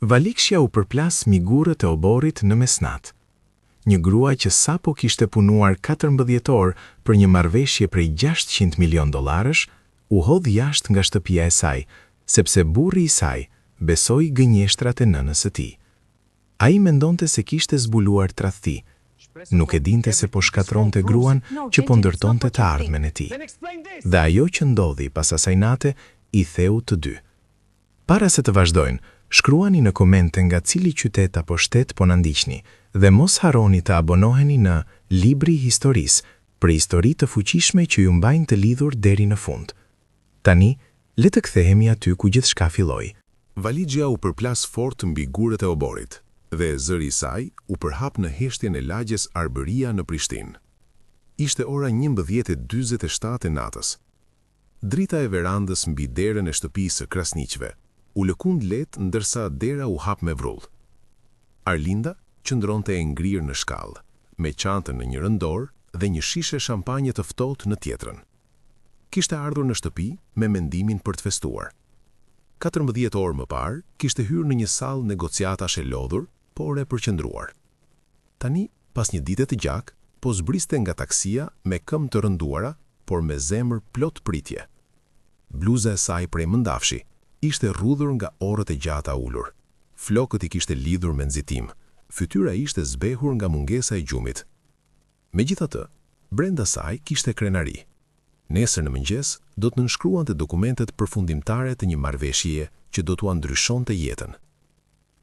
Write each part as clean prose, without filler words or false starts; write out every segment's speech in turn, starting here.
Valikshja u përplas migurët e oborit në mesnat. Një grua që sapo kishte punuar 14 orë për një marrëveshje prej $600 milion, u hodh jashtë nga shtëpia e saj, sepse burri i saj besoi gënjeshtrat e nënës së tij. Ai mendonte se kishte zbuluar tradhti. Nuk e dinte se po shkatronte gruan që po ndërtonte të ardhmen e tij. Dhe ajo që ndodhi pas asaj nate i theu të dy. Para se të vazhdojnë, shkruani në komente nga cili qytet apo shtet po na ndiqni dhe mos harroni të abonoheni në Libri i Historisë për histori të fuqishme që ju mbajnë të lidhur deri në fund. Tani, le të kthehemi aty ku gjithçka filloi. Valigjja u përplas fort mbi gurët e oborit dhe zëri i saj u përhap në heshtjen e lagjes Arbëria në Prishtinë. Ishte ora 11:47 e natës. Drita e verandës mbi derën e shtëpisë së Krasniqve u lëkund lehtë ndërsa dera u hap me vrull. Arlinda qëndronte e ngrirë në shkallë, me çantën në një dorë dhe një shishe shampanje të ftohtë në tjetrën. Kishte ardhur në shtëpi me mendimin për të festuar. 14 orë më parë, kishte hyrë në një sallë negociatash e lodhur, por e përqendruar. Tani, pas një dite të gjak, po zbriste nga taksia me këmbë të rënduara, por me zemër plot pritje. Bluza e saj prej mëndafshi ishte rrudhur nga orët e gjata ulur. Flokët i kishte lidhur me nxitim. Fytyra ishte zbehur nga mungesa e gjumit. Megjithatë, brenda saj kishte krenari. Nesër në mëngjes do të nënshkruante dokumentet përfundimtare të një marrëveshjeje që do t'u ndryshonte jetën.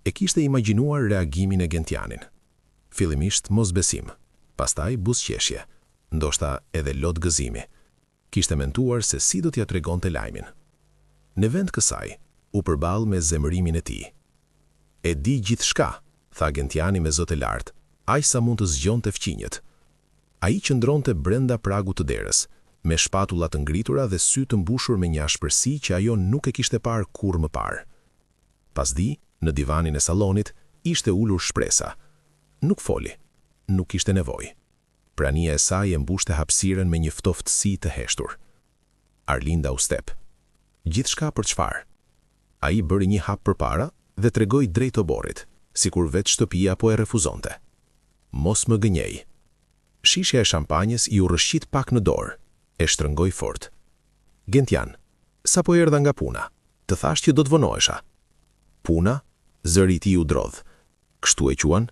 E kishte imagjinuar reagimin e Gentianin. Fillimisht mosbesim, pastaj buzëqeshje, ndoshta edhe lot gëzimi. Kishte menduar se si do t'ja tregonte lajmin. Në vend kësaj, u përball me zemërimin e tij. E di gjithçka, tha Gentiani me zot e lartë, aq sa mund të zgjonte fqinjet. Ai qëndronte brenda pragut të derës, me shpatula të ngritura dhe sy të mbushur me një ashpërsi që ajo nuk e kishte parë kurrë më parë. Pasdi, në divanin e sallonit, ishte ulur Shpresa. Nuk foli, nuk kishte nevojë. Prania e saj e mbushte hapësirën me një ftoftësi të heshtur. Arlinda u step. Gjithçka për çfarë? Ai bëri një hap përpara dhe tregoi drejt oborrit, sikur vetë shtëpia po e refuzonte. Mos më gënjej. Shishja e shampanjës i u rrëshqit pak në dorë, e shtrëngoi fort. Gentian, sa po erdha nga puna, të thash që do të vonohesha. Puna, zëri i tij u drodh. Kështu e quan?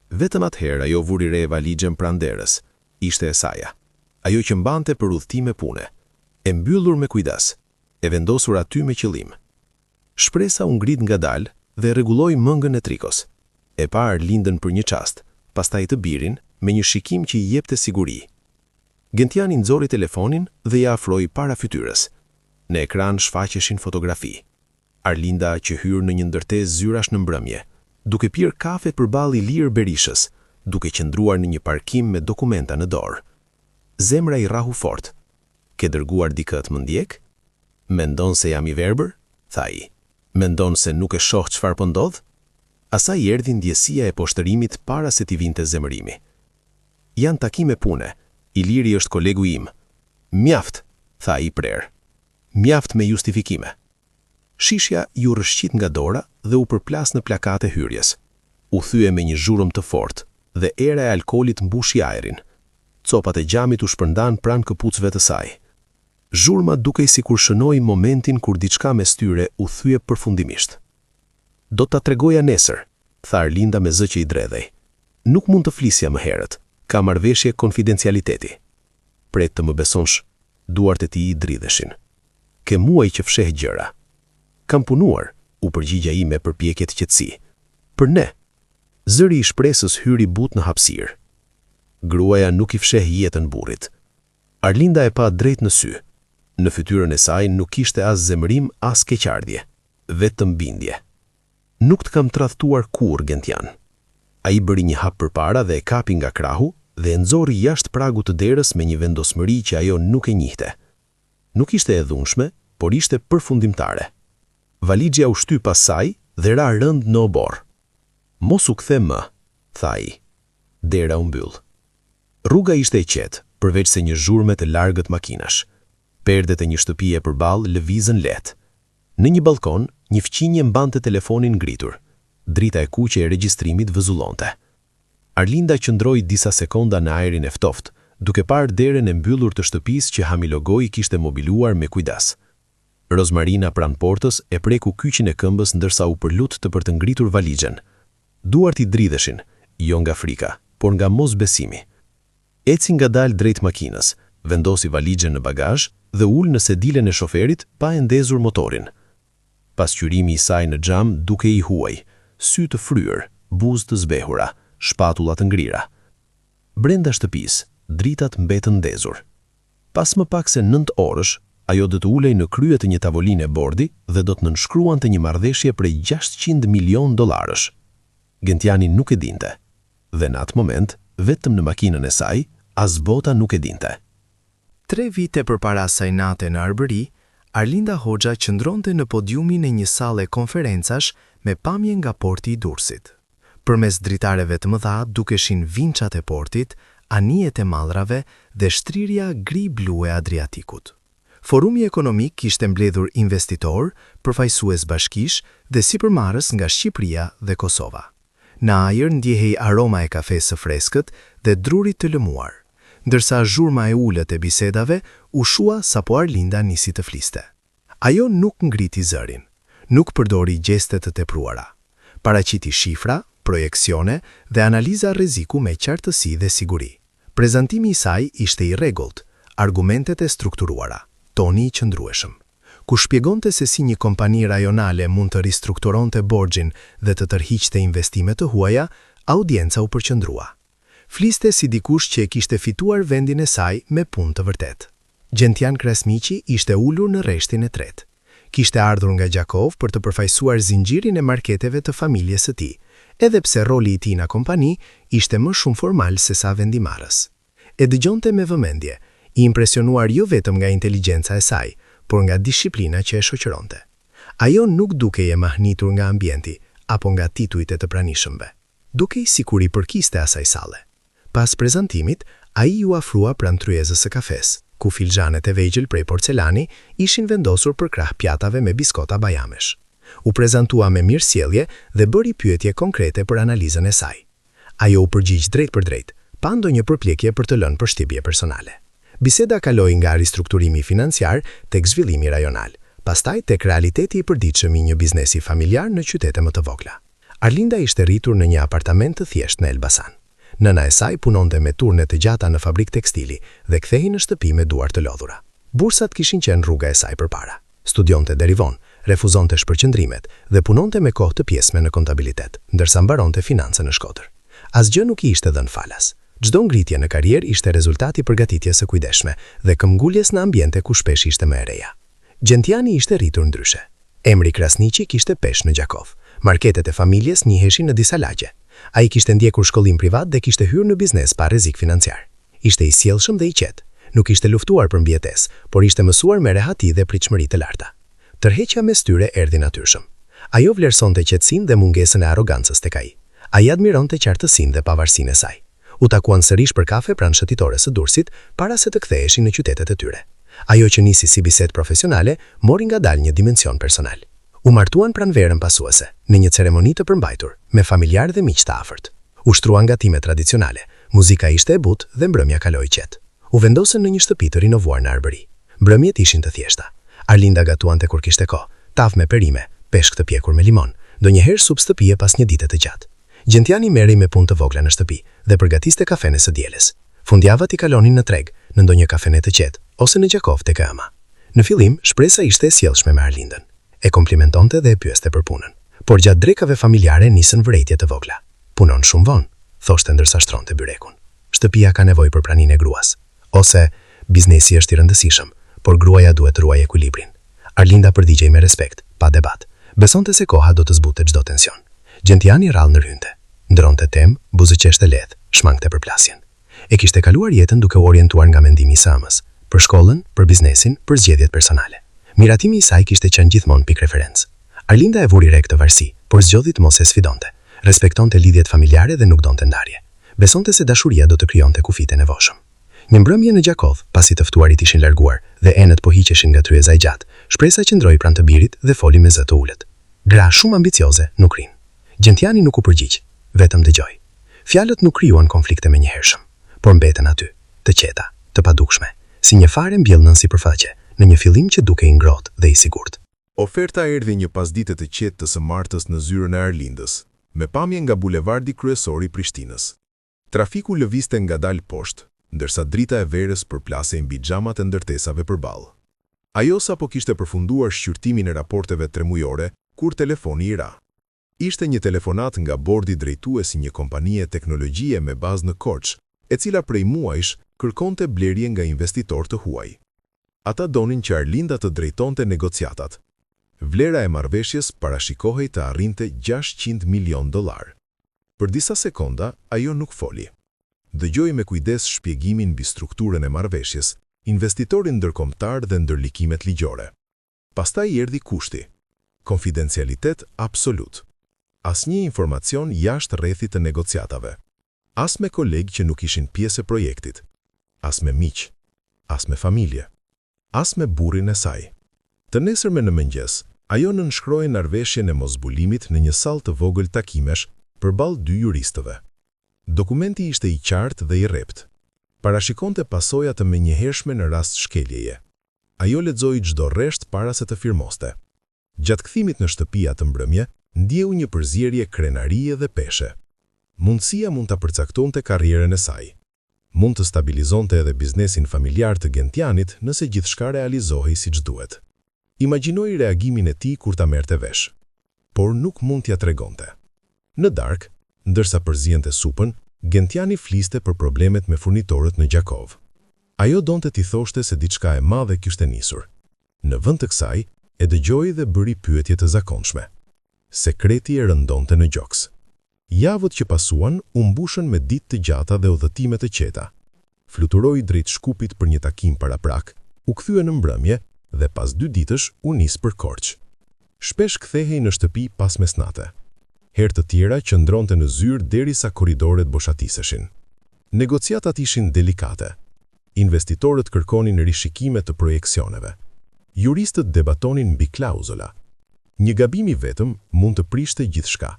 Vetëm atëherë ajo vuri re valigjen pranë derës. Ishte e saja. Ajo që mbante për udhëtime pune, e mbyllur me kujdes, e vendosur aty me qëllim. Shpresa u ngrit ngadalë dhe rregulloi mëngën e trikos. E pa Arlindën për një çast, pastaj të birin me një shikim që i jepte siguri. Gentiani nxori telefonin dhe ja afroi para fytyrës. Në ekran shfaqeshin fotografi. Arlinda që hyrë në një ndërtesë zyrash në mbrëmje, duke pirë kafe përballë Ilir Berishës, duke qëndruar në një parkim me dokumenta në dorë. Zemra i rrahu fort. Ke dërguar dikë të më ndjek? Mendon se jam i verbër? Tha ai. Mendon se nuk e shoh çfarë po ndodh? Asaj erdhi ndjesia e poshtërimit para se t'i vinte zemërimi. Janë takime pune. Iliri është kolegu im. Mjaft, tha ai prerë. Mjaft me justifikime. Shishja ju rrëshqit nga dora dhe u përplas në plakate hyrjes. U thye me një zhurmë të fortë dhe era e alkoolit mbushi ajrin. Copat e gjamit u shpërndan pranë këpucëve të saj. Zhurma dukej sikur shënoi momentin kur diçka mes tyre u thye përfundimisht. Do ta tregoja nesër, tha Arlinda me zë që i dredhej. Nuk mund të flisja më herët, ka marrëveshje konfidencialiteti. Pret të më besonsh, duart e tij i dridheshin. Ke muaj që fsheh gjëra. Kam punuar, u përgjigja i me përpjekje të qetësi. Për ne. Zëri i Shpresës hyri but në hapësirë. Gruaja nuk i fsheh jetën burrit. Arlinda e pa drejt në sy. Në fytyrën e saj nuk kishte as zemërim as keqardhje, vetëm bindje. Nuk të kam tradhtuar kurrë, Gentian. Ai bëri një hap përpara dhe e kapi nga krahu dhe e nxorri jashtë pragut të derës me një vendosmëri që ajo nuk e njihte. Nuk ishte e dhunshme, por ishte përfundimtare. Valigjja u shty pas saj dhe ra rënd në obor. Mos u kthe më, tha ai. Dera u mbyll. Rruga ishte e qetë, përveç se një zhurme të largët makinash. Perdet e një shtëpie përballë lëvizën lehtë. Në një balkon, Një fqinje mbante telefonin ngritur. Drita e kuqe e regjistrimit vëzullonte. Arlinda qëndroi disa sekonda në ajrin e ftoftë, duke parë derën e mbyllur të shtëpisë që Hamilogoi kishte mobiluar me kujdes. Rozmarina pranë portës e preku kyçin e këmbës ndërsa u përlut për të ngritur valixhen. Duart i dridheshin, jo nga frika, por nga mosbesimi. Eci ngadalë drejt makinës, vendosi valixhen në bagazh dhe ul në sedilen e shoferit pa e ndezur motorin. Pasqyrimi i saj në xham duke i huaj, sy të fryer, buzë të zbehura, shpatulла të ngrira. Brenda shtëpisë, dritat mbetën ndezur. Pas më pak se 9 orësh, ajo do të ulej në krye të një tavoline bordi dhe do të nënshkruante një marrëdhënie prej $600 milion. Gentiani nuk e dinte. Dhe në atë moment, vetëm në makinën e saj, as bota nuk e dinte. 3 vite përpara asaj nate në Arbëri, Arlinda Hoxha qëndronte në podiumin e një salle konferencash me pamje nga porti i Durrësit. Përmes dritareve të mëdha dukeshin vinçat e portit, anijet e mallrave dhe shtrirja gri-blu e Adriatikut. Forumi ekonomik kishte mbledhur investitor, përfaqësues bashkish dhe sipërmarrës nga Shqipëria dhe Kosova. Në ajër ndjehej aroma e kafesë së freskët dhe drurit të lëmuar, ndërsa zhurma e ulët e bisedave u shua sapo Arlinda nisi të fliste. Ajo nuk ngriti zërin, nuk përdori gjeste të tepruara. Paraqiti shifra, projeksione dhe analiza rreziku me qartësi dhe siguri. Prezantimi i saj ishte i rregullt, argumentet e strukturuara, toni i qëndrueshëm. Ku shpjegonte se si një kompani rajonale mund të ristrukturonte borxhin dhe të tërhiqte investime të huaja, audienca u përqendrua. Fliste si dikush që e kishte fituar vendin e saj me punë të vërtet. Gjentian Krasniqi ishte ulur në rreshtin e tretë. Kishte ardhur nga Gjakov për të përfaqësuar zinxhirin e marketeve të familjes së tij, edhe pse roli i tij në kompani ishte më shumë formal se sa vendimarrës. E dëgjonte me vëmendje, i impresionuar jo vetëm nga inteligjenca e saj, por nga disiplina që e shoqëronte. Ajo nuk dukej e mahnitur nga ambienti apo nga titujt e të pranishmëve. Dukej sikur i përkiste asaj salle. Pas prezantimit, ai ju afrua pranë tryezës së kafes, ku filxhanet e vegjël prej porcelani ishin vendosur për krah pjatave me biskota bajamesh. U prezantua me mirësjellje dhe bëri pyetje konkrete për analizën e saj. Ajo u përgjigj drejt për drejt, pa ndonjë përpjekje për të lënë përshtypje personale. Biseda kaloi nga ristrukturimi financiar tek zhvillimi rajonal, pastaj tek realiteti i përditshëm i një biznesi familjar në qytete më të vogla. Arlinda ishte rritur në një apartament të thjeshtë në Elbasan. Nëna e saj punonte me turne të gjata në fabrik tekstili dhe kthehej në shtëpi me duar të lodhura. Bursat kishin qenë rruga e saj përpara. Studionte deri vonë, refuzonte shpërqendrimet dhe punonte me kohë të pjesme në kontabilitet, ndërsa mbaronte financën në Shkodër. Asgjë nuk i ishte dhënë falas. Çdo ngritje në karrierë ishte rezultati i përgatitjes së kujdesshme dhe këmbguljes në ambiente ku shpesh ishte më e reja. Gjentiani ishte rritur ndryshe. Emri Krasniqi kishte peshë në Gjakov. Marketet e familjes njiheshin në disa lagje. Ai kishte ndjekur shkollim privat dhe kishte hyrë në biznes pa rrezik financiar. Ishte i sjellshëm dhe i qetë. Nuk ishte luftuar për mbijetesë, por ishte mësuar me rehati dhe pritshmëri të larta. Tërheqja mes tyre erdhi natyrshëm. Ajo vlerësonte qetësinë dhe mungesën e arrogancës tek ai. Ai admironte qartësinë dhe pavarësinë e saj. U takuan sërish për kafe pranë shëtitores së Durrësit para se të ktheheshin në qytetet e tyre. Ajo që nisi si bisedë profesionale, mori ngadalë një dimension personal. U martuan pranverën pasuese, në një ceremoni të përmbajtur, me familjar dhe miq të afërt. Ushtruan gatime tradicionale, muzika ishte e butë dhe mbrëmja kaloi qetë. U vendosën në një shtëpi të rinovuar në Arbëri. Mbrëmjet ishin të thjeshta. Arlinda gatuante kur kishte kohë, tavë me perime, peshk të pjekur me limon, ndonjëherë supë shtëpie pas një dite të gjatë. Gjentiani merrej me punë të vogla në shtëpi dhe përgatiste kafene së dielës. Fundjavat i kalonin në treg, në ndonjë kafene të qetë ose në Gjakov tek ëma. Në fillim, shpresa ishte e sjellshme me Arlindën. E komplimentonte dhe e pyeste për punën. Por gjatë drekave familjare nisën vërejtje të vogla. Punon shumë vonë, thoshte ndërsa shtronte byrekun. Shtëpia ka nevojë për praninë e gruas. Ose biznesi është i rëndësishëm, por gruaja duhet të ruajë ekuilibrin. Arlinda përgjigjej me respekt, pa debat. Besonte se koha do të zbute çdo tension. Gjentiani rrallë ndërhynte. Ndronte temë, buzëqeshte lehtë, shmangte për plasjen. E kishte kaluar jetën duke u orientuar nga mendimi i sëmës, për shkollën, për biznesin, për zgjedhjet personale. Miratimi i saj kishte qenë gjithmonë pikë referencë. Arlinda e vuri re këtë varësi, por zgjodhi të mos e sfidonte. Respektonte lidhjet familjare dhe nuk donte ndarje. Besonte se dashuria do të krijonte kufit e nevojshëm. Një mbrëmje në Gjakov, pasi të ftuarit ishin larguar dhe enët po hiqeshin nga tryeza e gjatë, shpresa qëndroi pranë të birit dhe foli me zë të ulët. Gra shumë ambicioze nuk rinë. Gjentiani nuk u përgjigj, vetëm dëgjoi. Fjalët nuk krijuan konflikte menjëhershëm, por mbeten aty, të qeta, të padukshme, si një fare mbjellën sipërfaqe, në një fillim që dukej i ngrohtë dhe i sigurt. Oferta erdhi një pasdite të qetë të së martës në zyrën e Arlindës, me pamje nga bulevardi kryesor i Prishtinës. Trafiku lëviste ngadalë poshtë, ndërsa drita e verës përplasej mbi xhamat e ndërtesave përballë. Ajo sapo kishte përfunduar shqyrtimin e raporteve tremujore, kur telefoni i ra. Ishte një telefonat nga bordi drejtues i një kompanie teknologjie me bazë në Korçë, e cila prej muajsh kërkonte blerje nga investitor të huaj. Ata donin që Arlinda të drejtonte negociatat. Vlera e marrëveshjes parashikohej të arrinte $600 milion. Për disa sekonda, ajo nuk foli. Dëgjoi me kujdes shpjegimin mbi strukturën e marrëveshjes, investitorin ndërkombëtar dhe ndërlikimet ligjore. Pastaj erdhi kushti. Konfidencialitet absolut. Asnjë informacion jashtë rrethit të negociatave. As me kolegë që nuk ishin pjesë e projektit. As me miq. As me familje. As me burrin e saj. Të nesërme në mëngjes, ajo nënshkroi marrëveshjen e mosbulimit në një sallë të vogël takimesh përballë 2 juristëve. Dokumenti ishte i qartë dhe i rrept. Parashikonte pasoja të menjëhershme në rast shkeljeje. Ajo lexoi çdo rresht para se të firmoste. Gjatë kthimit në shtëpi atë mbrëmje, ndjeu një përzierje krenarie dhe peshe. Mundësia mund ta përcaktonte karrierën e saj. Mund të stabilizonte edhe biznesin familjar të Gentianit nëse gjithçka realizohej siç duhet. Imagjinoi reagimin e tij kur ta merrte vesh, por nuk mund t'ia tregonte. Në darkë, ndërsa përziente supën, Gentiani fliste për problemet me furnitorët në Gjakov. Ajo donte t'i thoshte se diçka e madhe kishte nisur. Në vend të kësaj, e dëgjoi dhe bëri pyetje të zakonshme. Sekreti e rëndonte në gjoks. Javët që pasuan u mbushën me ditë të gjata dhe udhëtime të qeta. Fluturoi drejt Shkupit për një takim paraprak, u kthye në mbrëmje dhe pas 2 ditësh u nis për Korçë. Shpesh kthehej në shtëpi pas mesnate. Herë të tjera qëndronte në zyrë derisa korridoret boshatiseshin. Negociatat ishin delikate. Investitorët kërkonin rishikime të projeksioneve. Juristët debatonin mbi klauzola. Një gabim i vetëm mund të prishte gjithçka.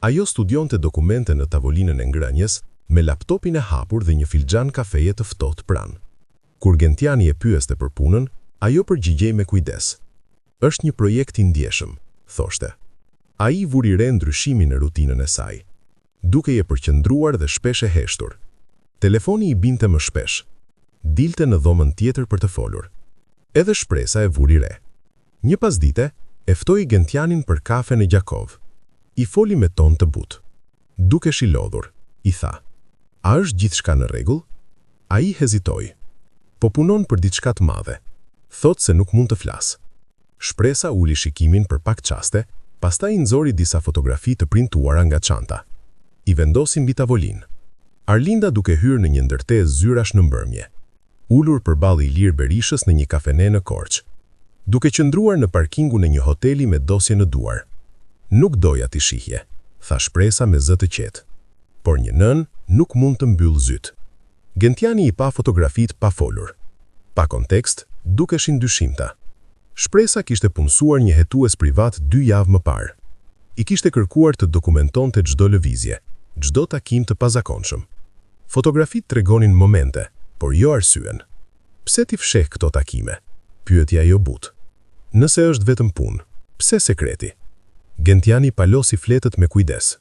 Ajo studionte dokumente në tavolinën e ngrënjes, me laptopin e hapur dhe një filxhan kafeje të ftohtë pranë. Kur Gentiani e pyeste për punën, ajo përgjigjej me kujdes. Është një projekt i ndjeshëm, thoshte. Ai vuri re ndryshimin në rutinën e saj. Dukej e përqendruar dhe shpesh e heshtur. Telefoni i binte më shpesh. Dilte në dhomën tjetër për të folur. Edhe shpresa e vuri re. Një pasdite, e ftoi Gentianin për kafe në Gjakov. I foli me ton të butë. Dukesh i lodhur, i tha. A është gjithçka në rregull? Ai hezitoi. Po punon për diçka të madhe. Thot se nuk mund të flas. Shpresa uli shikimin për pak çaste, pastaj i nxori disa fotografi të printuara nga çanta. I vendosi mbi tavolinë. Arlinda duke hyrë në një ndërtesë zyrash në mbrëmje. Ulur përballë Ilir Berishës në një kafene në Korçë. Duke qëndruar në parkingun e një hoteli me dosje në duar. Nuk doja t'i shihje, tha shpresa me zë të qetë. Por një nën nuk mund të mbyllë zyt. Gentiani i pa fotografit pa folur. Pa kontekst, dukeshin dyshimta. Shpresa kishte punësuar një hetues privat 2 javë më parë. I kishte kërkuar të dokumentonte çdo lëvizje, çdo takim të pazakonshëm. Fotografit tregonin momente, por jo arsyen. Pse ti fsheh këto takime? Pyetja ajo butë. Nëse është vetëm punë, pse sekreti? Gentiani palosi fletët me kujdes.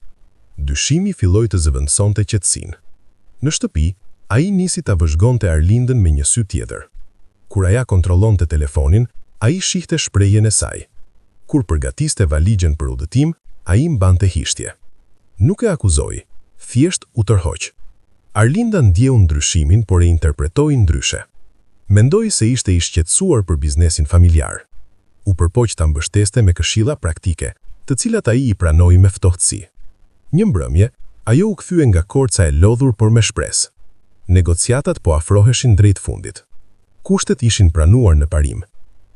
Dyshimi filloi të zëvendësonte qetësinë. Në shtëpi, ai nisi ta vëzhgonte Arlindën me një sy tjetër. Kur aja kontrollonte telefonin, ai shihte shprehjen e saj. Kur përgatiste valigjen për udhëtim, ai mbante hishtje. Nuk e akuzoi, thjesht u tërhoq. Arlinda ndjeu ndryshimin, por e interpretoi ndryshe. Mendoi se ishte i shqetësuar për biznesin familjar. U përpoq ta mbështeste me këshilla praktike, të cilat ai i pranoi me ftohtësi. Një mbrëmje, ajo u kthye nga Korça e lodhur por me shpresë. Negociatat po afroheshin drejt fundit. Kushtet ishin pranuar në parim.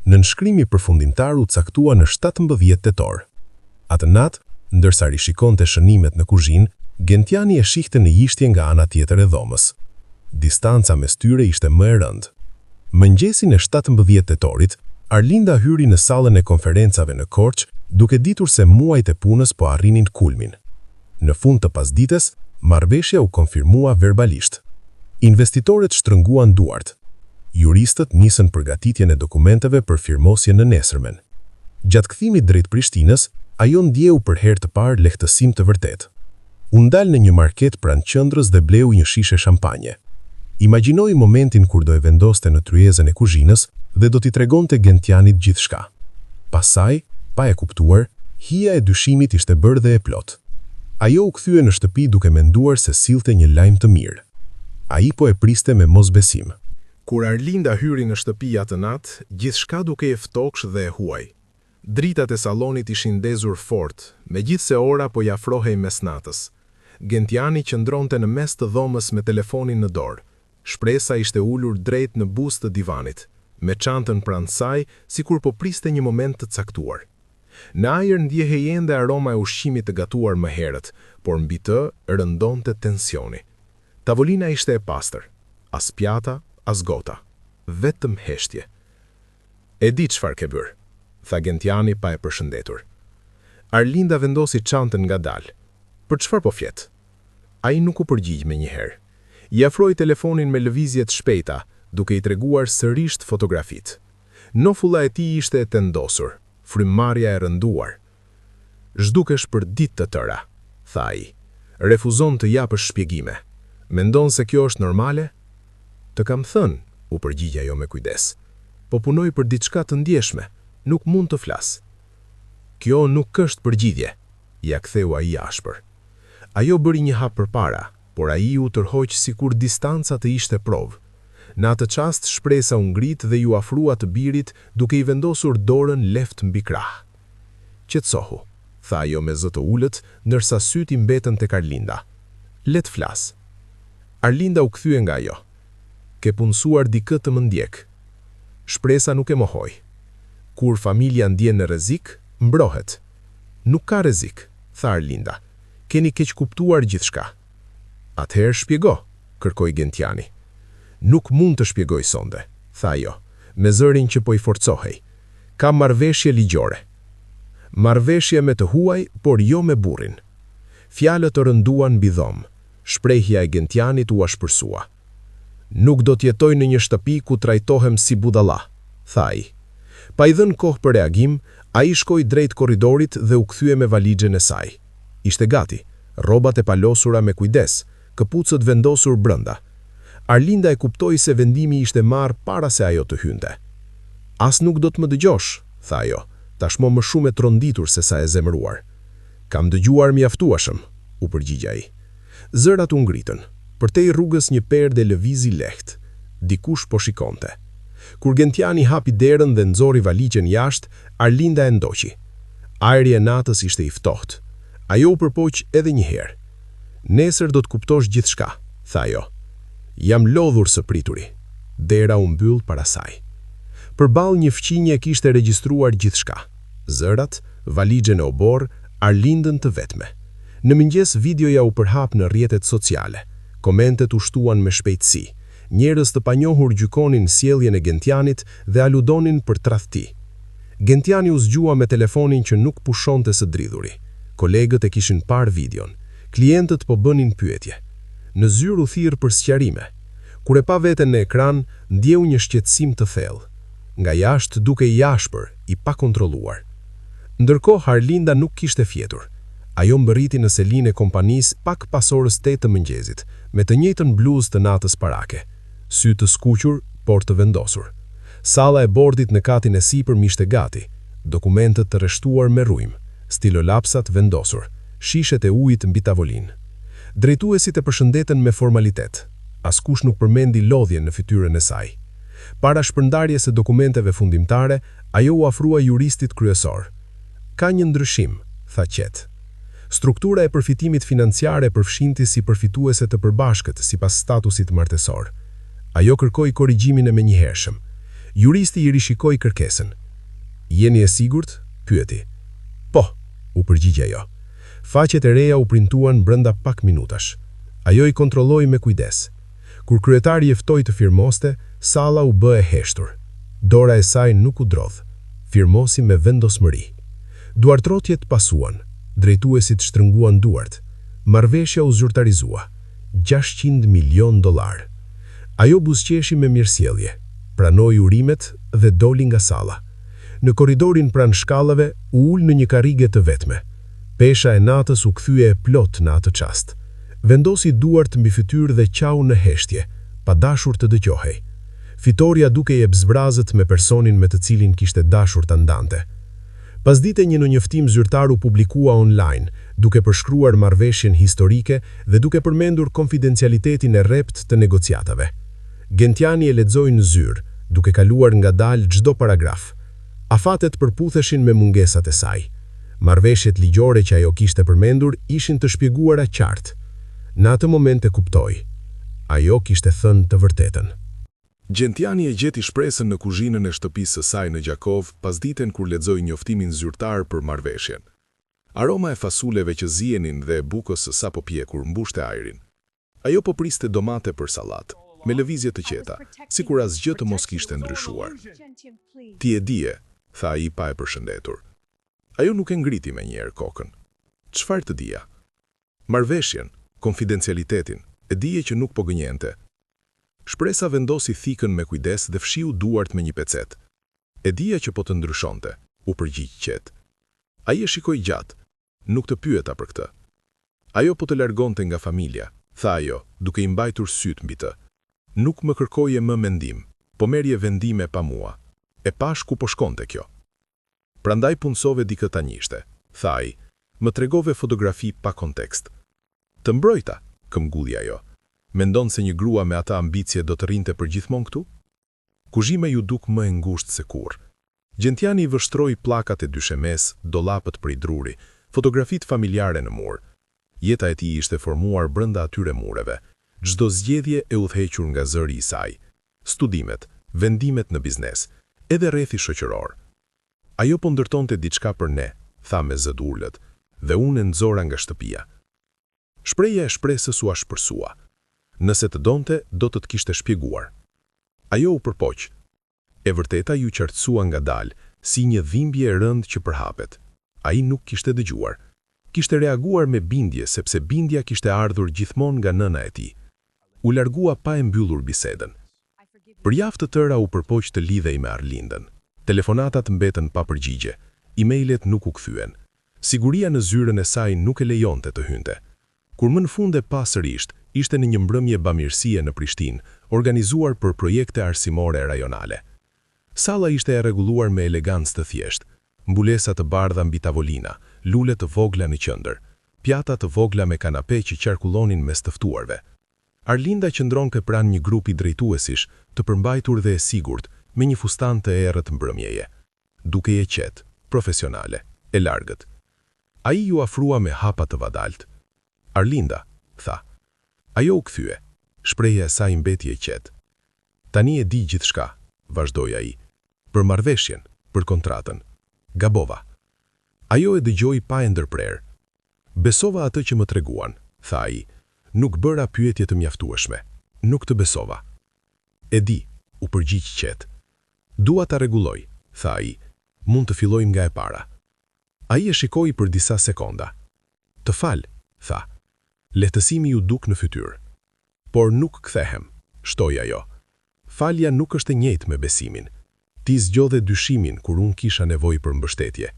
Nënshkrimi përfundimtar u caktua në 17 tetor. Atë natë, ndërsa rishikonte shënimet në kuzhinë, Gentiani e shihte në ishtje nga ana tjetër e dhomës. Distanca mes tyre ishte më e rëndë. Mëngjesin e 17 tetorit, Arlinda hyri në sallën e konferencave në Korçë duke ditur se muajt e punës po arrinin kulmin. Në fund të pasdites, marrëveshja u konfirmua verbalisht. Investitorët shtrënguan duart. Juristët nisën përgatitjen e dokumenteve për firmosje në nesërmen. Gjatë kthimit drejt Prishtinës, ajo ndjeu për herë të parë lehtësim të vërtet. U ndal në një market pranë qendrës dhe bleu një shishe shampanje. Imagjinoi momentin kur do e vendoste në tryezën e kuzhinës dhe do t'i tregonte Gentianit gjithçka. Pastaj, pa e kuptuar, hija e dyshimit ishte bërë dhe e plot. Ajo u kthye në shtëpi duke menduar se sillte një lajm të mirë. Ai po e priste me mosbesim. Kur Arlinda hyri në shtëpi atë natë, gjithçka duke e ftoksh dhe e huaj. Dritat e sallonit ishin ndezur fort, megjithse ora po i afrohej mesnatës. Gentiani qëndronte në mes të dhomës me telefonin në dorë. Shpresa ishte ulur drejt në buzë të divanit, me çantën pranë saj, sikur po priste një moment të caktuar. Në ajër ndjehej ende aroma e ushqimit të gatuar më herët, por mbi të rëndonte tensioni. Tavolina ishte e pastër, as pjata, as gota, vetëm heshtje. E di çfarë ke bërë, tha Gentiani pa e përshëndetur. Arlinda vendosi çantën ngadalë. Për çfarë po flet? Ai nuk u përgjigj menjëherë. I afroi telefonin me lëvizje të shpejta, duke i treguar sërish fotografitë. Nofulla e tij ishte e tendosur, frymëmarrja e rënduar. Zhdukesh për ditë të tëra, tha ai. Refuzon të japësh shpjegime. Mendon se kjo është normale? Të kam thënë, u përgjigj ajo me kujdes. Po punoj për diçka të ndjeshme, nuk mund të flas. Kjo nuk është përgjigje, ja ktheu ai ashpër. Ajo bëri një hap përpara, por ai u tërhoq sikur distanca të ishte provë. Në atë çast shpresa u ngrit dhe ju afrua të birit duke i vendosur dorën left mbi krah. Qetësohu, tha ajo me zë të ulët, ndërsa syt i mbetën tek Arlinda. Le të flas. Arlinda u kthye nga ajo. Ke punësuar dikë të më ndjek. Shpresa nuk e mohoi. Kur familja ndjen në rrezik, mbrohet. Nuk ka rrezik, tha Arlinda. Keni keq kuptuar gjithçka. Atëherë shpjego, kërkoi Gentiani. Nuk mund të shpjegoj sonde, tha ajo, me zërin që po i forcohej. Ka marrëveshje ligjore. Marrëveshje me të huaj, por jo me burrin. Fjalët të rënduan mbi dhomë. Shprehja e Gentianit u ashpërsua. Nuk do të jetoj në një shtëpi ku trajtohem si budalla, tha ai. Pa i dhënë kohë për reagim, ai shkoi drejt korridorit dhe u kthye me valixhen e saj. Ishte gati, rrobat e palosura me kujdes, këpucët vendosur brenda. Arlinda e kuptoi se vendimi ishte marrë para se ajo të hynte. As nuk do të më dëgjosh, tha ajo, tashmo më shumë e tronditur se sa e zemëruar. Kam dëgjuar mjaftueshëm, u përgjigj ai. Zërat u ngritën. Përtej rrugës një perde lëvizi lehtë. Dikush po shikonte. Kur Gentiani hapi derën dhe nxori valixhen jashtë, Arlinda e ndoqi. Ajri e natës ishte i ftohtë. Ajo u përpoq edhe një herë. Nesër do të kuptosh gjithçka, tha ajo. Jam lodhur së prituri. Dera u mbyll para saj. Përballë një fqinje kishte regjistruar gjithçka. Zërat, valixhen e obor, Arlindën të vetme. Në mëngjes videoja u përhap në rrjetet sociale. Komentet u shtuan me shpejtësi. Njerëz të panjohur gjykonin sjelljen e Gentianit dhe aludonin për tradhti. Gentiani u zgjua me telefonin që nuk pushonte së dridhuri. Kolegët e kishin parë videon. Klientët po bënin pyetje. Në zyrë u thirr për sqarime. Kur e pa veten në ekran, ndjeu një shqetësim të thellë. Nga jashtë duke i ashpër, i pakontrolluar. Ndërkohë Arlinda nuk kishte fjetur. Ajo mbërriti në selinë e kompanisë pak pas orës 8 të mëngjesit, me të njëjtën bluzë të natës parake. Sy të skuqur, por të vendosur. Salla e bordit në katin e sipërm ishte gati. Dokumentet të rreshtuar me rrujmë, stilolapsat vendosur, shishet e ujit mbi tavolinë. Drejtuesit e përshëndeten me formalitet. Askush nuk përmendi lodhjen në fytyrën e saj. Para shpërndarjes së dokumenteve fundimtare, ajo u afrua juristit kryesor. Ka një ndryshim, tha qetë. Struktura e përfitimit financiare përfshinti si përfituese të përbashkët sipas statusit martesor. Ajo kërkoi korrigjimin e menjëhershëm. Juristi i rishikoi kërkesën. Jeni e sigurt? Pyeti. Po, u përgjigj ajo. Faqet e reja u printuan brenda pak minutash. Ajo i kontrolloi me kujdes. Kur kryetari i ftoi të firmoste, salla u bë e heshtur. Dora e saj nuk u drodh. Firmosi me vendosmëri. Duartrotjet pasuan, drejtuesit shtrënguan duart, marrëveshja u zyrtarizua, $600 milion. Ajo buzëqeshi me mirësjellje, pranoi urimet dhe doli nga salla. Në korridorin pranë shkallave u ul në një karrige të vetme. Pesha e natës u kthye e plot në atë çast. Vendosi duart mbi fytyrë dhe qau në heshtje, pa dashur të dëgjohej. Fitoria duke jep zbrazët me personin me të cilin kishte dashur të ndante. Pasdite një njoftim zyrtar u publikua online, duke përshkruar marrëveshjen historike dhe duke përmendur konfidencialitetin e rrept të negociatave. Gentiani e lexoi në zyrë, duke kaluar ngadalë çdo paragraf. Afatet përputheshin me mungesat e saj. Marrëveshjet ligjore që ajo kishte përmendur ishin të shpjeguara qartë. Në atë moment e kuptoi. Ajo kishte thënë të vërtetën. Gentiani e gjeti shpresën në kuzhinën e shtëpisë së saj në Gjakov pasditen kur lexoi njoftimin zyrtar për marrëveshjen. Aroma e fasuleve që zienin dhe e bukës së sapo pjekur mbushte ajrin. Ajo po priste domate për sallatë, me lëvizje të qeta, sikur asgjë të mos kishte ndryshuar. Ti e dije, tha ai pa e përshëndetur. Ajo nuk e ngriti menjëherë kokën. Çfarë të dija? Marrëveshjen, konfidencialitetin, e dije që nuk po gënjente. Shpresa vendosi thikën me kujdes dhe fshiu duart me një pecet. E dija që po të ndryshonte, u përgjigj qetë. Ai e shikoi gjatë, nuk të pyeta për këtë. Ajo po të largonte nga familja, tha ajo, duke I mbajtur syt mbi të. Nuk më kërkoje më mendim, po merrje vendime pa mua. E pash ku po shkonte kjo. Prandaj punësove dikë tanishte, tha ai, më tregove fotografi pa kontekst. Të mbrojta, këmbgulli ajo. Mendon se një grua me ata ambicie do të rrinte për gjithmonë këtu? Kuzhima ju duk më e ngushtë se kurrë. Gentiani vështroi pllakat e dyshemes, dollapët prej druri, fotografitë familjare në mur. Jeta e tij ishte formuar brenda atyre mureve. Çdo zgjedhje e udhëhequr nga zëri I saj. Studimet, vendimet në biznes, edhe rrethi shoqëror. Ajo po ndërtonte diçka për ne, tha me zë urlët, dhe unë nxora nga shtëpia. Shpreja e shpresës u ashpërsua. Nëse të donte, do të kishte shpjeguar. Ajo u përpoq. E vërteta ju qartësua ngadalë, si një dhimbje e rëndë që përhapet. Ai nuk kishte dëgjuar. Kishte reaguar me bindje, sepse bindja kishte ardhur gjithmonë nga nëna e tij. U largua pa e mbyllur bisedën. Për javë të tëra u përpoq të lidhej me Arlindën. Telefonatat mbetën pa përgjigje. E-mailet nuk u kthyen. Siguria në zyrën e saj nuk e lejonte të hynte. Kur më në fund e pa sërisht, ishte në një mbrëmje bamirësie në Prishtinë, organizuar për projekte arsimore rajonale. Salla ishte e rregulluar me elegancë të thjeshtë, mbulesa të bardha mbi tavolina, lule të vogla në qendër, pjata të vogla me kanape që qarkullonin mes të ftuarve. Arlinda qëndronte pranë një grupi drejtuesish, të përmbajtur dhe e sigurt, me një fustan të errët mbrëmjeje, duke e qetë, profesionale, e largët. Ai ju afrua me hapa të vadalt. Arlinda, tha. Ajo u kthye, shpreja e saj mbeti e qetë. Tani e di gjithçka, vazhdoi ai. Për marrëveshjen, për kontratën. Gabova. Ajo e dëgjoi pa e ndërprer. Besova atë që më treguan, tha ai. Nuk bëra pyetje të mjaftueshme. Nuk të besova. E di, u përgjigj qetë. Dua ta rregulloj, tha ai. Mund të fillojmë nga e para. Ai e shikoi për disa sekonda. Të fal, tha. Lehtësimi ju duk në fytyrë. Por nuk kthehem, shtoi ajo. Falja nuk është e njëjtë me besimin. Ti zgjodhe dyshimin kur unë kisha nevojë për mbështetje.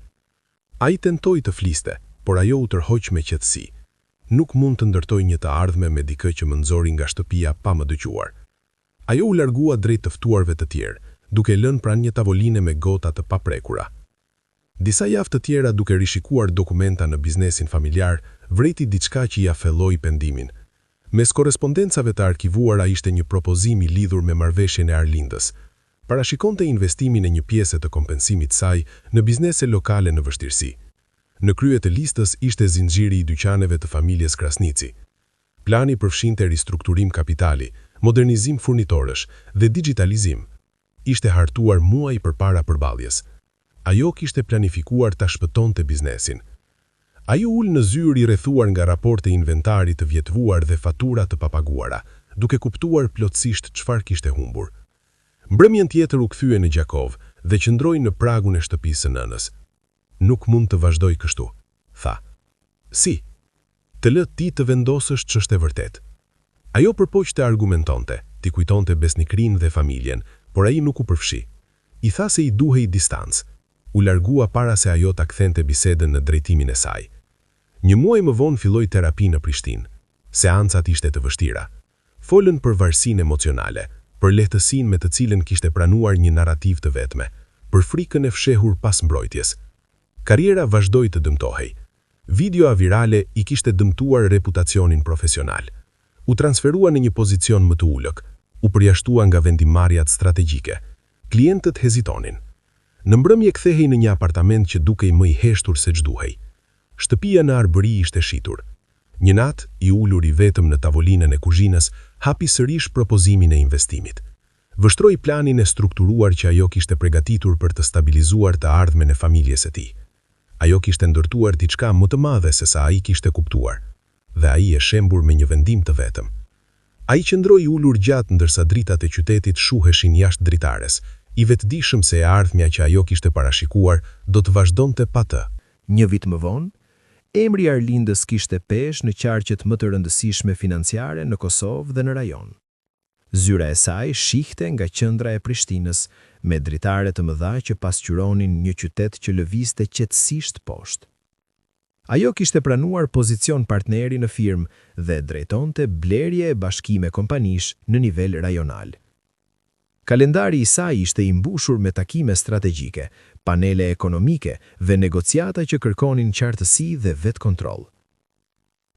Ai tentoi të fliste, por ajo u tërhoq me qetësi. Nuk mund të ndërtoj një të ardhme me dikë që më nxori nga shtëpia pa më dëgjuar. Ajo u largua drejt të ftuarve të tjerë, duke lënë pranë një tavoline me gota të paprekura. Disa javë të tjera duke rishikuar dokumenta në biznesin familjar, vreti diçka që ja felloi pendimin. Mes korrespondencave të arkivuara ishte një propozim I lidhur me marrëveshjen e Arlindës. Parashikonte investimin e një pjese të kompensimit saj në biznese lokale në vështirësi. Në krye të listës ishte zinxhiri I dyqaneve të familjes Krasnici. Plani përfshinte ristrukturim kapitali, modernizim furnitorësh dhe digitalizim. Ishte hartuar muaj përpara përballjes. Ajo kishte planifikuar ta shpëtonte biznesin. Ajo ul në zyrë I rrethuar nga raporte inventarit të vjetëvuar dhe fatura të papaguara, duke kuptuar plotësisht çfarë kishte humbur. Mbrëmjen tjetër u kthye në Gjakov dhe qëndroi në pragun e shtëpisë së nënës. Nuk mund të vazhdoj kështu, tha. Si? Të lë ti të vendosësh ç'është e vërtet. Ajo përpoqte argumentonte, t'i kujtonte besnikrin dhe familjen, por ai nuk u përfshi. I tha se i duhej distancë. U largua para se ajo ta kthente bisedën në drejtimin e saj. Një muaj më vonë filloi terapi në Prishtinë. Seancat ishte të vështira. Folën për varësinë emocionale, për lehtësinë me të cilën kishte pranuar një narrativ të vetme, për frikën e fshehur pas mbrojtjes. Karriera vazhdoi të dëmtohej. Videoa virale i kishte dëmtuar reputacionin profesional. U transferua në një pozicion më të ulët, u përjashtua nga vendimarrjat strategjike. Klientët hezitonin. Në mbrëmje kthehej në një apartament që dukej më i heshtur se ç'duhej. Shtëpia në arbëri ishte shitur. Një natë, i ulur i vetëm në tavolinën e kuzhinës, hapi sërish propozimin e investimit. Vështroi planin e strukturuar që ajo kishte përgatitur për të stabilizuar të ardhmen e familjes së tij. Ajo kishte ndërtuar diçka më të madhe se sa ai kishte kuptuar, dhe ai e shembur me një vendim të vetëm. Ai qëndroi ulur gjatë ndërsa dritat e qytetit shuheshin jashtë dritares, i vetëdijshëm se e ardhmja që ajo kishte parashikuar do të vazhdonte pa të. Një vit më vonë, emri i Arlindës kishte peshë në qarqet më të rëndësishme financiare në Kosovë dhe në rajon. Zyra e saj shihte nga qendra e Prishtinës, me dritare të mëdha që pasqyronin një qytet që lëvizte qetësisht poshtë. Ajo kishte pranuar pozicion partneri në firmë dhe drejtonte blerje e bashkime kompanish në nivel rajonal. Kalendari i saj ishte i mbushur me takime strategjike, panele ekonomike dhe negociata që kërkonin qartësi dhe vetkontroll.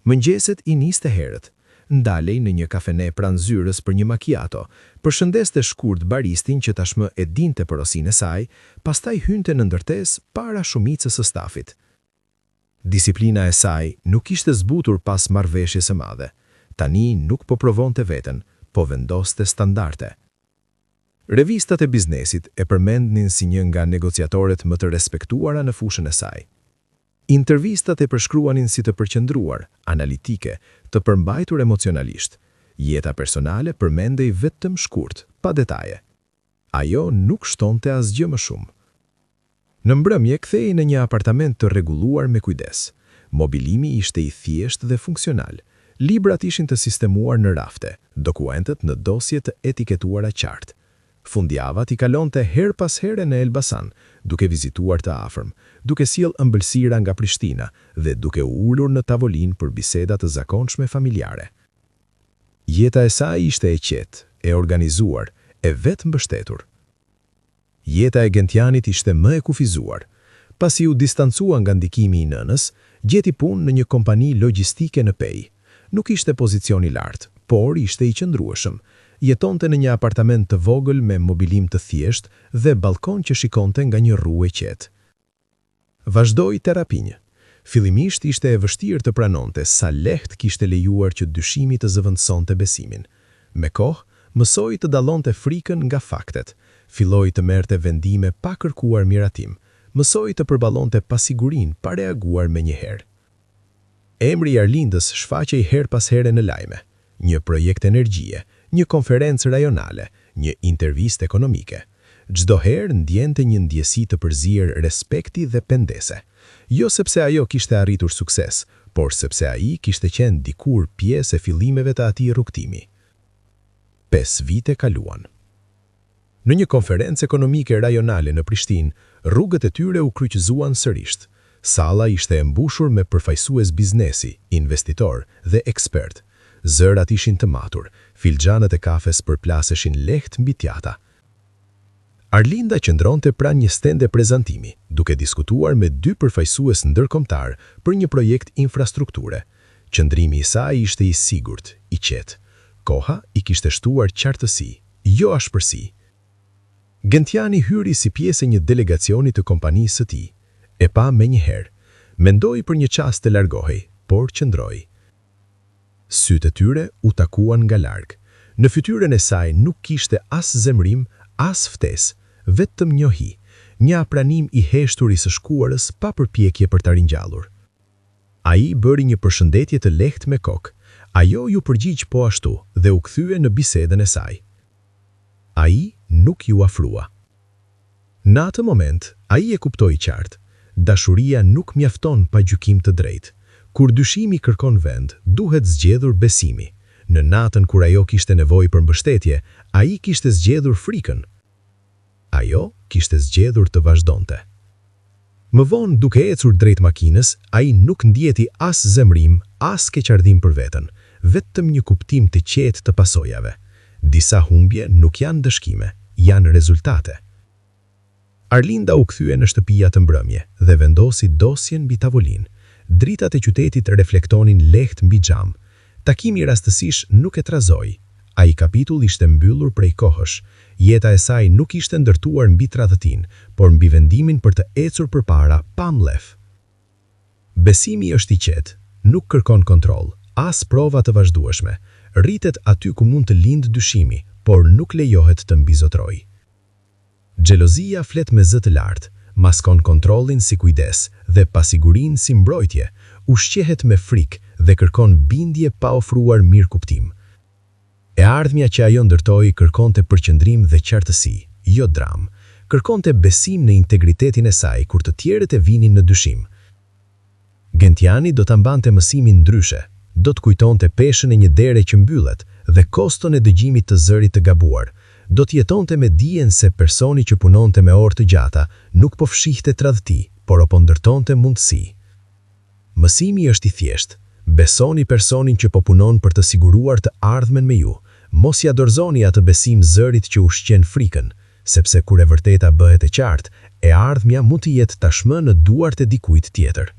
Mëngjeset i niste herët, ndalej në një kafene pranë zyrës për një macchiato, përshëndeste shkurt baristin që tashmë e dinte porosinë e saj, pastaj hynte në ndërtesë para shumicës së stafit. Disiplina e saj nuk ishte zbutur pas marrëveshjes së madhe. Tani nuk po provonte veten, po vendoste standarde. Revistat e biznesit e përmendnin si një nga negociatorët më të respektuara në fushën e saj. Intervistat e përshkruanin si të përqendruar, analitike, të përmbajtur emocionalisht. Jeta personale përmendej vetëm shkurt, pa detaje. Ajo nuk shtonte asgjë më shumë. Në mbrëmje kthehej në një apartament të rregulluar me kujdes. Mobilimi ishte i thjeshtë dhe funksional. Librat ishin të sistemuar në rafte, dokumentet në dosje të etiketuara qartë. Fundjavat i kalonte her pas here në Elbasan, duke vizituar të afërm, duke sjell ëmbëlsira nga Prishtina dhe duke ulur në tavolinë për biseda të zakonshme familjare. Jeta e saj ishte e qetë, e organizuar, e vetë mbështetur. Jeta e Gentianit ishte më e kufizuar. Pasi u distancua nga ndikimi i nënës, gjeti punë në një kompani logjistike në Pej. Nuk ishte pozicion i lartë, por ishte i qëndrueshëm. Jetonte në një apartament të vogël me mobilim të thjesht dhe balkon që shikonte nga një rrugë e qetë. Vazhdoi terapinë. Fillimisht ishte e vështirë të pranonte sa lehtë kishte lejuar që dyshimi të zëvendësonte besimin. Me kohë, mësoi të dallonte frikën nga faktet. Filloi të merrte vendime pa kërkuar miratim. Mësoi të përballonte pasigurinë pa reaguar menjëherë. Emri i Arlindës shfaqej her pas here në lajme. Një projekt energjie, një konferencë rajonale, një intervistë ekonomike. Çdo herë ndjente një ndjesi të përzier respekti dhe pendese. Jo sepse ajo kishte arritur sukses, por sepse ai kishte qenë dikur pjesë e fillimeve të atij rrugtimi. 5 vite kaluan. Në një konferencë ekonomike rajonale në Prishtinë, rrugët e tyre u kryqëzuan sërish. Salla ishte e mbushur me përfaqësues biznesi, investitor dhe ekspert. Zërat ishin të matur, filxhanët e kafes përplaseshin lehtë mbi tjata. Arlinda qëndronte pranë një stende prezantimi, duke diskutuar me 2 përfaqësues ndërkombëtar për një projekt infrastrukture. Qëndrimi i saj ishte i sigurt, i qetë. Koha i kishte shtuar qartësi, jo ashpërsi. Gentiani hyri si pjesë e një delegacioni të kompanisë së tij. E pa menjëherë. Mendoi për një çast të largohej, por qëndroi. Sytë e tyre u takuan nga larg. Në fytyrën e saj nuk kishte as zemrim, as ftesë, vetëm njohi, një apranim i heshtur i së shkuarës pa përpjekje për ta ringjallur. Ai bëri një përshëndetje të lehtë me kokë. Ajo ju përgjigj po ashtu dhe u kthye në bisedën e saj. Ai nuk ju afrua. Në atë moment, ai e kuptoi qartë. Dashuria nuk mjafton pa gjykim të drejtë. Kur dyshimi kërkon vend, duhet zgjedhur besimi. Në natën kur ajo kishte nevojë për mbështetje, ai kishte zgjedhur frikën. Ajo kishte zgjedhur të vazhdonte. Më vonë, duke ecur drejt makinës, ai nuk ndjeti as zemrim, as keqardhim për veten, vetëm një kuptim të qetë të pasojave. Disa humbje nuk janë dëshkime, janë rezultate. Arlinda u kthye në shtëpia të mbrëmje dhe vendosi dosjen mbi tavolinë. Dritat e qytetit reflektonin lehtë mbi xham. Takimi rastësish nuk e trazoi. Ai kapitull ishte mbyllur prej kohësh. Jeta e saj nuk ishte ndërtuar mbi tradhtin, por mbi vendimin për të ecur përpara pa mlef. Besimi është i qetë, nuk kërkon kontroll, as prova të vazhdueshme. Rritet aty ku mund të lindë dyshimi, por nuk lejohet të mbizotrojë. Xhelozia flet me zë të lartë, maskon kontrollin si kujdes dhe pasigurinë si mbrojtje, ushqehet me frikë dhe kërkon bindje pa ofruar mirëkuptim. E ardhmja që ajo ndërtoi kërkonte përqendrim dhe qartësi, jo dram. Kërkonte besim në integritetin e saj kur të tjerët e vinin në dyshim. Gentiani do ta mbante mësimin ndryshe, do të kujtonte peshën e një dere që mbyllet dhe koston e dëgjimit të zërit të gabuar. Do të jetonte me dijen se personi që punonte me orë të gjata nuk po fshihte tradhti, por po ndërtonte mundësi. Mësimi është i thjeshtë. Besoni personin që po punon për të siguruar të ardhmen me ju. Mos ja dorëzoni atë besim zërit që ushqen frikën, sepse kur e vërteta bëhet e qartë, e ardhmja mund të jetë tashmë në duart e dikujt tjetër.